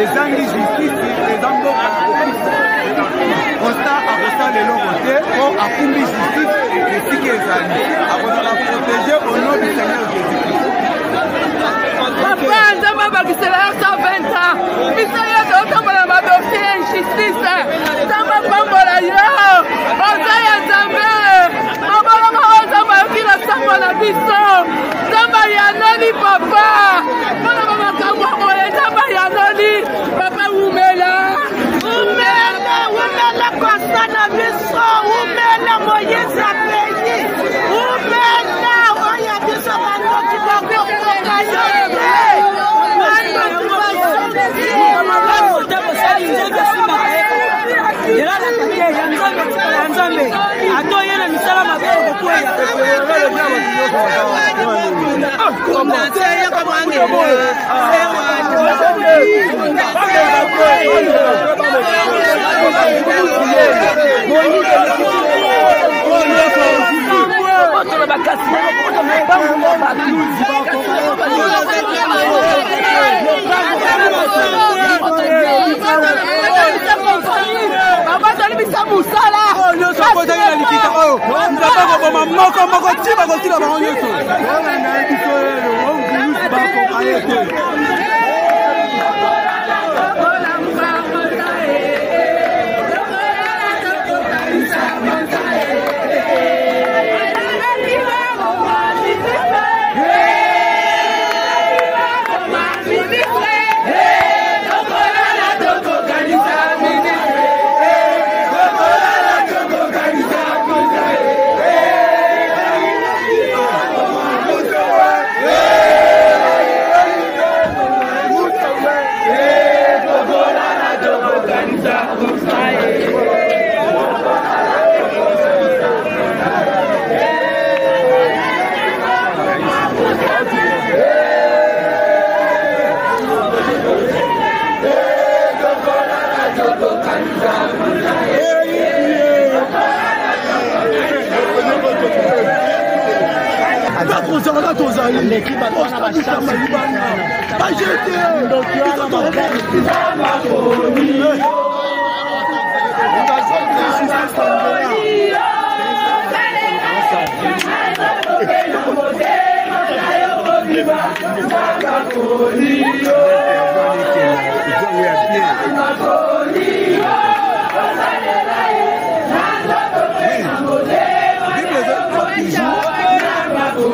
ezangi justice eza mboka Constant akosala eloko te po akumbi justice esika ezali akozala protéger au nom du Seigneur Jésus-Christ. Papa nzambe abakisela yo 120 ans biso yo totambola badosie ya injustice nzambe apambola yo oza ya nzambe aboloma oyo nzambe ayoki na sango na biso nzambe ayanoli papa mpona bamakambo amoye nzambe ayanoli papa umela umela Constant na biso umela Moïse apeyi umela oyo biso bandoki bakokoka yo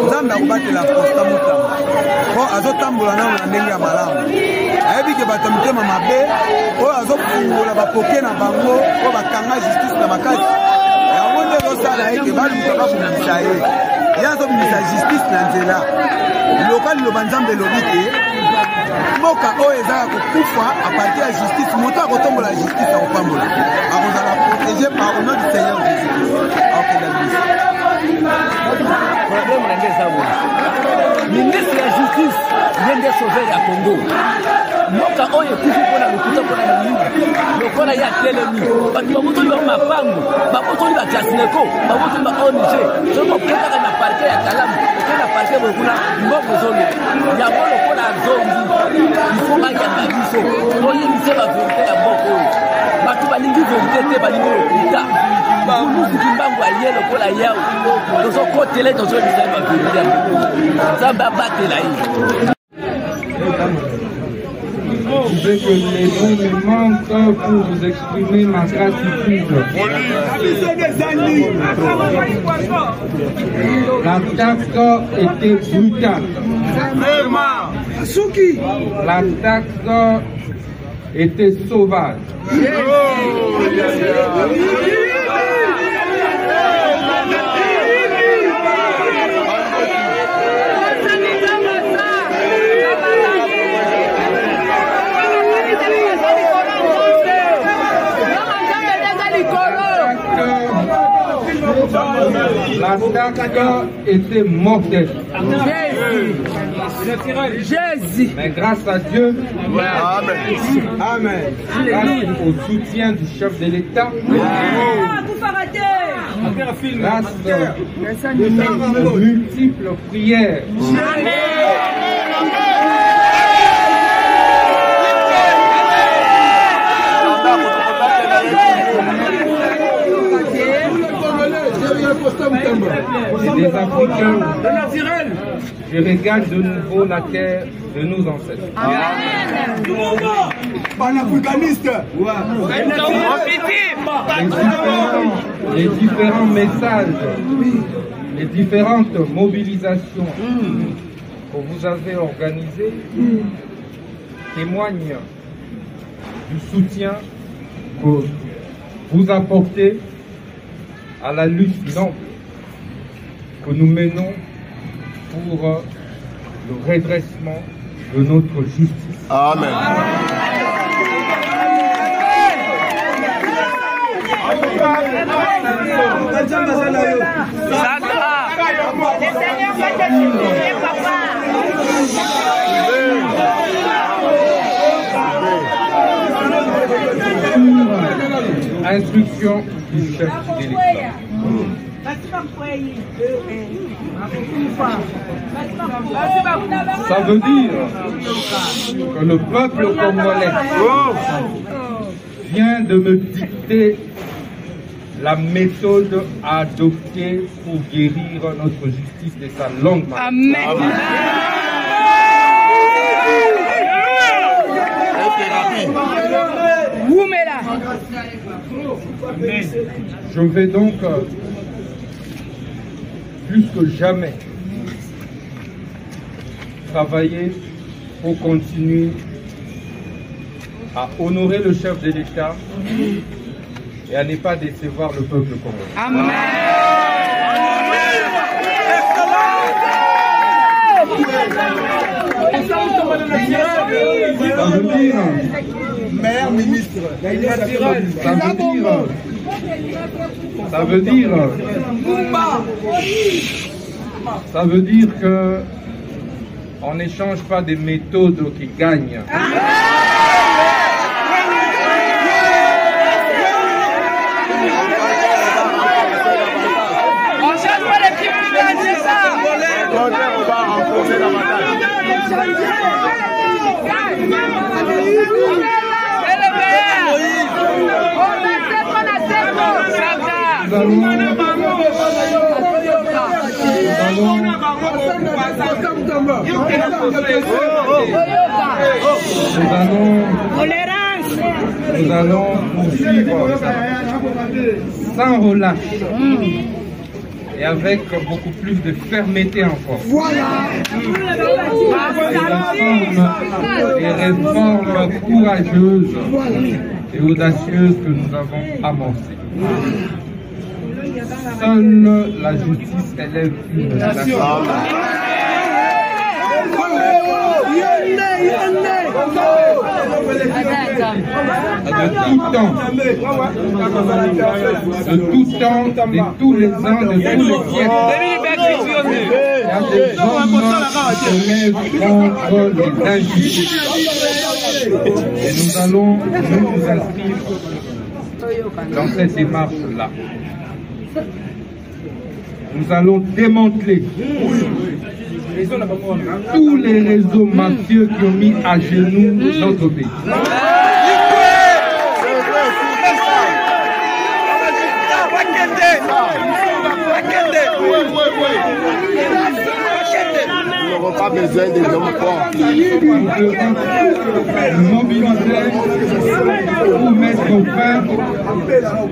Nzambe akobatela Constant motama po azotambola nano na ndenge ya malamu ayebi ke bato motema mabe oyo azofungola bapoke na bango po bakanga justice na makasi yango nde ezosala eke baluka babundisa ye ye azobundisa justice na nzela liloba liloba Nzambe elobi te mboka oyo eza ya kokufa apartir ya justice moto akotombola justice akopambola akozala protégé par au nom du Seigneur Jésus-Christ akokenda biso. Problème nenge zabo. Ministre ya justice yende sauver ya Congo. Moka oye kufu pona lukuta pona mungu. Lokola ya telemi. Batu babotoli ba mapango, babotoli ba Jasneko, babotoli ba ONG. So ko keka na parquet ya Kalamu, kena parquet bokuna ngoko zolo. Ya bolo pona zongi. Ifonga ya biso. Oye mise ba vérité ya boko. Batu balingi vérité te balingi lokuta. Bulusi kimbangu ayelo kola yao. Tozo kotele tozo bisaba vérité. Zamba batela yi. Je veux que les mots me manquent pour vous exprimer ma gratitude. L'attaque était brutale. L'attaque était sauvage. L'attaque était mortelle. Jésus. Mais grâce à Dieu, Amen. grâce au soutien du chef de l'État, grâce aux multiples prières, je régale de nouveau la terre de nos ancêtres. Les différents messages, les différentes mobilisations que vous avez organisées témoignent du soutien que vous apportez à la lutte noble que nous menons pour le redressement de notre justice. Amen. Instruction du chef de l'État. Ça veut dire que le peuple congolais vient de me dicter la méthode à adopter pour guérir notre justice de sa longue maladie. Amen. Je vais donc, plus que jamais, travailler pour continuer à honorer le chef de l'État et à ne pas décevoir le peuple congolais. Amen. Meilleur ministre. Ça veut dire que on n'échange pas des méthodes qui gagnent. On change pas les petits qui gagnent, c'est ça. On va renforcer la bataille. Nous allons poursuivre sans relâche et avec beaucoup plus de fermeté encore. Les réformes courageuses et audacieuses que nous avons amorcées. Seule la justice élève une nation. De tout temps, de tous les ans, de tous les siècles, il y a des hommes qui se lèvent contre les injustices. Et nous allons nous inscrire dans cette démarche-là. Nous allons démanteler tous les réseaux mafieux qui ont mis à genoux notre pays. Nous n'aurons pas besoin des hommes forts. Mobiliser pour mettre fin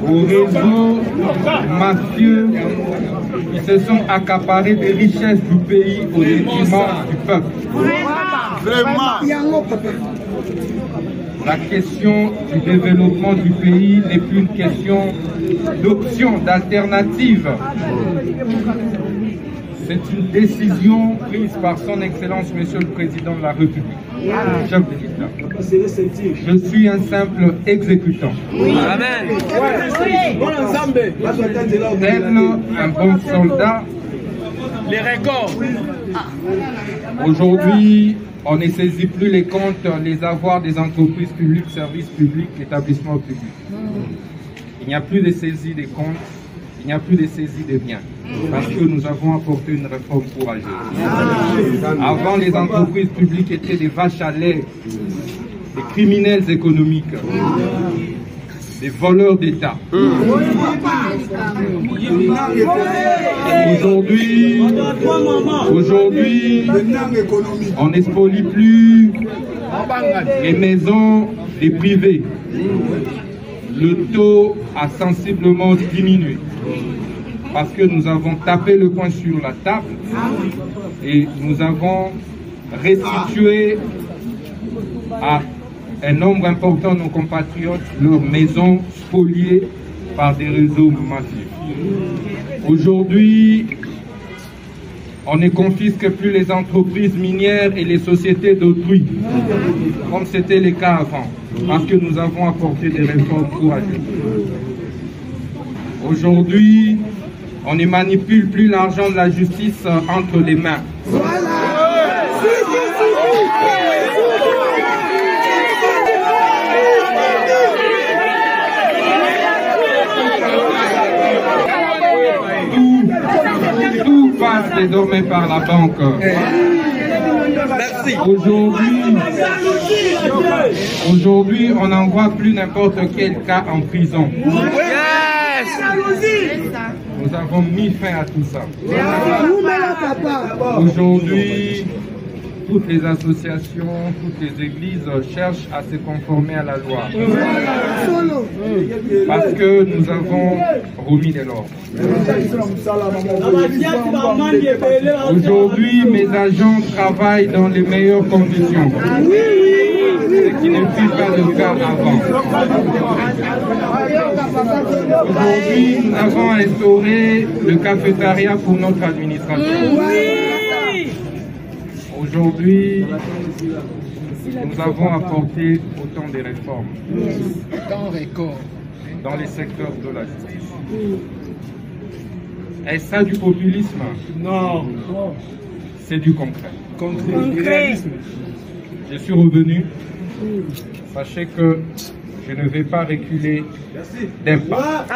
aux réseaux mafieux qui se sont accaparés des richesses du pays au détriment du peuple. Vraiment. La question du développement du pays n'est plus une question d'option, d'alternative. C'est une décision prise par son Excellence, Monsieur le Président de la République, chef de l'État. Je suis un simple exécutant. Amen. Tel un bon soldat. Les records. Aujourd'hui, on ne saisit plus les comptes, les avoirs des entreprises publiques, services publics, établissements publics. Il n'y a plus de saisie des comptes, il n'y a plus de saisie des biens. Parce que nous avons apporté une réforme courageuse. Avant, les entreprises publiques étaient des vaches à lait, des criminels économiques. des voleurs d'État. Aujourd'hui, on n'expolie plus les maisons des privés. Le taux a sensiblement diminué parce que nous avons tapé le poing sur la table et nous avons restitué à un nombre important de nos compatriotes leurs maisons spoliées par des réseaux mafieux. Aujourd'hui, on ne confisque plus les entreprises minières et les sociétés d'autrui, comme c'était le cas avant, parce que nous avons apporté des réformes courageuses. Aujourd'hui, on ne manipule plus l'argent de la justice entre les mains. Tout passe désormais par la banque. Aujourd'hui, on n'envoie plus n'importe quel cas en prison. Nous avons mis fin à tout ça. Aujourd'hui, toutes les associations, toutes les églises cherchent à se conformer à la loi. Parce que nous avons remis de l'ordre. Aujourd'hui, mes agents travaillent dans les meilleures conditions. Ce qui ne fut pas le cas avant. Aujourd'hui, nous avons instauré le cafétéria pour notre administration. Aujourd'hui, nous avons apporté autant de réformes dans les secteurs de la justice. Est-ce ça du populisme? Non. C'est du concret. Je suis revenu. Sachez que je ne vais pas reculer d'un pas.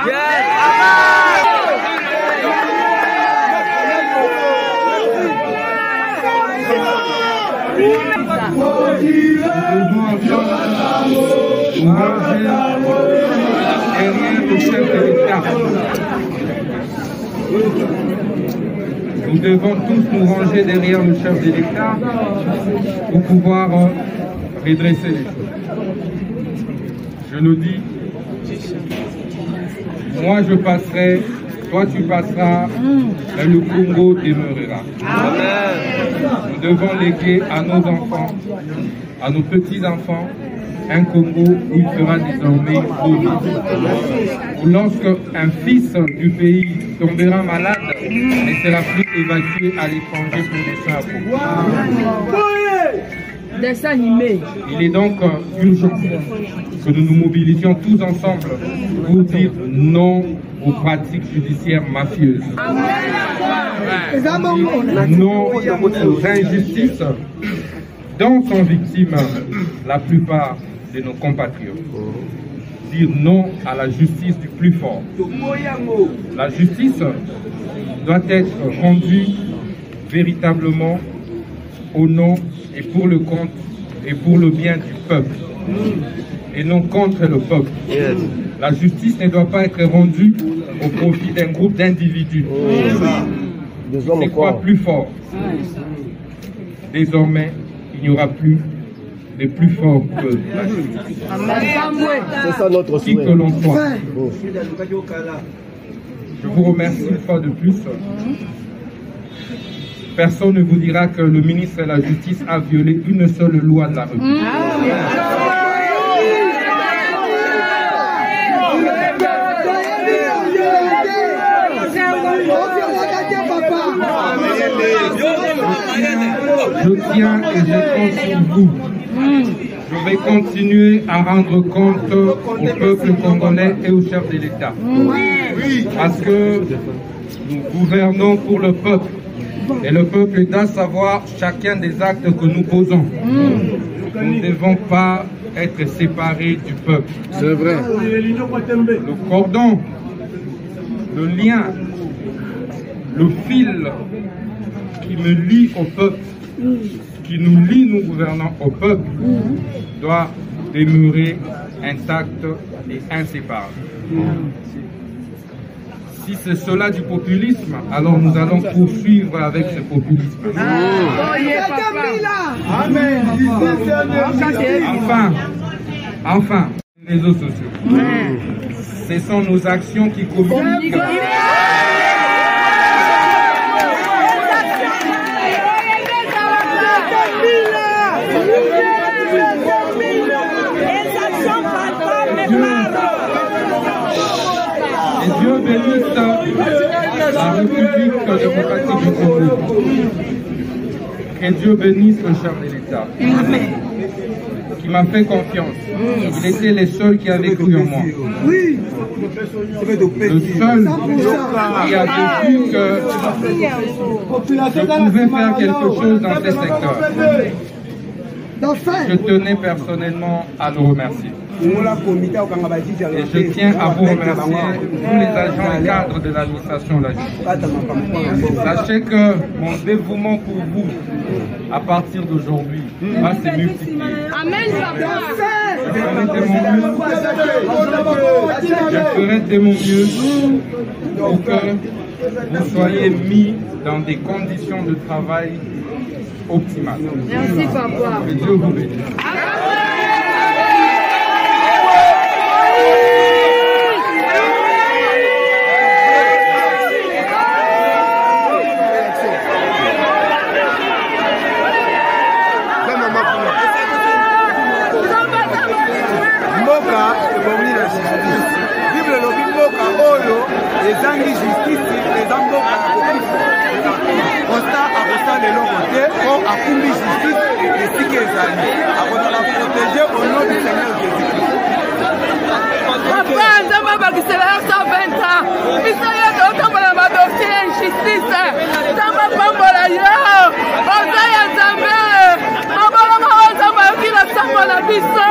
Nous devons tous nous ranger derrière le chef de l'État pour pouvoir redresser les choses. Je le dis, moi je passerai, toi tu passeras, mais le Congo demeurera. Nous devons léguer à nos enfants, à nos petits-enfants, un Congo où il sera désormais beau. Où lorsque un fils du pays tombera malade, il ne sera plus évacué à l'étranger pour des soins appropriés. Dessin animé. Il est donc urgent que nous nous mobilisions tous ensemble pour dire non aux pratiques judiciaires mafieuses. Non aux injustices dont sont victimes la plupart de nos compatriotes. Dire non à la justice du plus fort. La justice doit être rendue véritablement au nom et pour le compte et pour le bien du peuple et non contre le peuple. La justice ne doit pas être rendue au profit d'un groupe d'individus. C'est quoi plus fort? Désormais, il n'y aura plus les plus forts que la justice. C'est ça notre souhait. Qui que l'on soit. Je vous remercie une fois de plus. Personne ne vous dira que le ministre de la Justice a violé une seule loi de la République. Je tiens et je compte sur vous. Je vais continuer à rendre compte au peuple congolais et au chef de l'État. Parce que nous gouvernons pour le peuple. Et le peuple doit savoir chacun des actes que nous posons. Nous ne devons pas être séparés du peuple. C'est vrai. Le cordon, le lien, le fil qui me lie au peuple, qui nous lie, nous gouvernants, au peuple, doit demeurer intacte et inséparable. Si c'est cela du populisme, alors nous allons poursuivre avec ce populisme. Enfin, les réseaux sociaux. Ce sont nos actions qui communiquent. Et Dieu bénisse la République démocratique du Congo. Que Dieu bénisse le chef de l'État, qui m'a fait confiance. Il était le seul qui avait cru en moi. Le seul qui avait vu que je pouvais faire quelque chose dans ce secteur. Je tenais personnellement à le remercier. Et je tiens à vous remercier, tous les agents et cadres de l'administration de la justice. Sachez que mon dévouement pour vous, à partir d'aujourd'hui, va se multiplier. Je ferai de mon mieux pour que vous soyez mis dans des conditions de travail optimales. Merci, papa. Que Dieu vous bénisse. ezangi justice eza mboka ya kokufa constat akosala eloko te po akumbi justice esika ezali akozala protege au nom du Seigneur Jésus-Christ. Papa nzambe abakisela ya 120 ans biso ye totambola badossier ya injustice nzambe apambola yo oza ya nzambe mabolongo oyo nzambe ayoki na sango na biso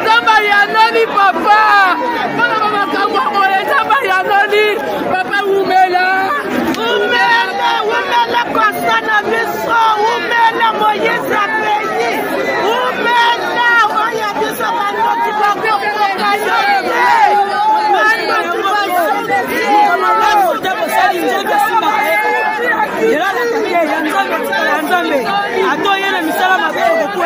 nzambe ayanoli papa mpona bamakambo oyo nzambe ayanoli papa umela kosa na biso umela moyezi apeyi umela oyo biso bandoti bakokoka yo atoyena misala maboko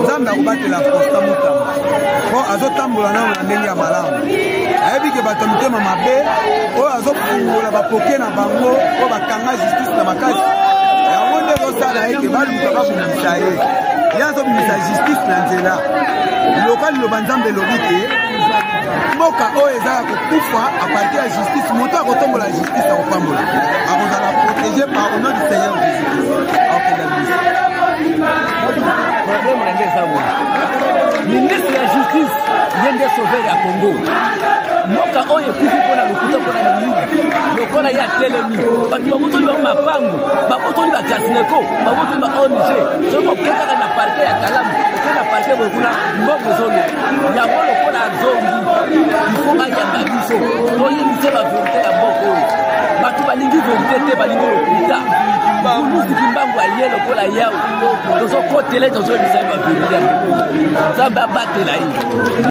nzambe akobatela constat motamba po azotambola nano na ndenge ya malamu ayebi ke bato mitema mabe oyo azofungola bapoke na bango oyo bakanga justice na makasi yango nde ezosala eke baluka babundisa ye yazo bimisa justice na nzela loka liloba nzambe elobi te mboka oyo eza ya kokufa apartir ya justice moto akotombola justice akopambola akozala protégé par au nom du Seigneur Jésus-Christ akokenda bisa problème na nde eza boye ministre ya justice ye nde sauver ya Congo mboka oyo ekufi mpona lokuta mpona milili lokola ye atelemi bato babotoli bango mapangu babotoli bakasineko babotoli ba ONG soki okendaka na parke ya Kalamu oke na parke boye kuna mbongo ezolo yango lokola azongi ifo ayamba biso toyebise baverité ya mboka oyo bato balingi verité te balingi lokuta kulusi mbangu aye lokola yawe tozokotele tozoyebisa ye baverité ya mboka oyo nzambe abatela ye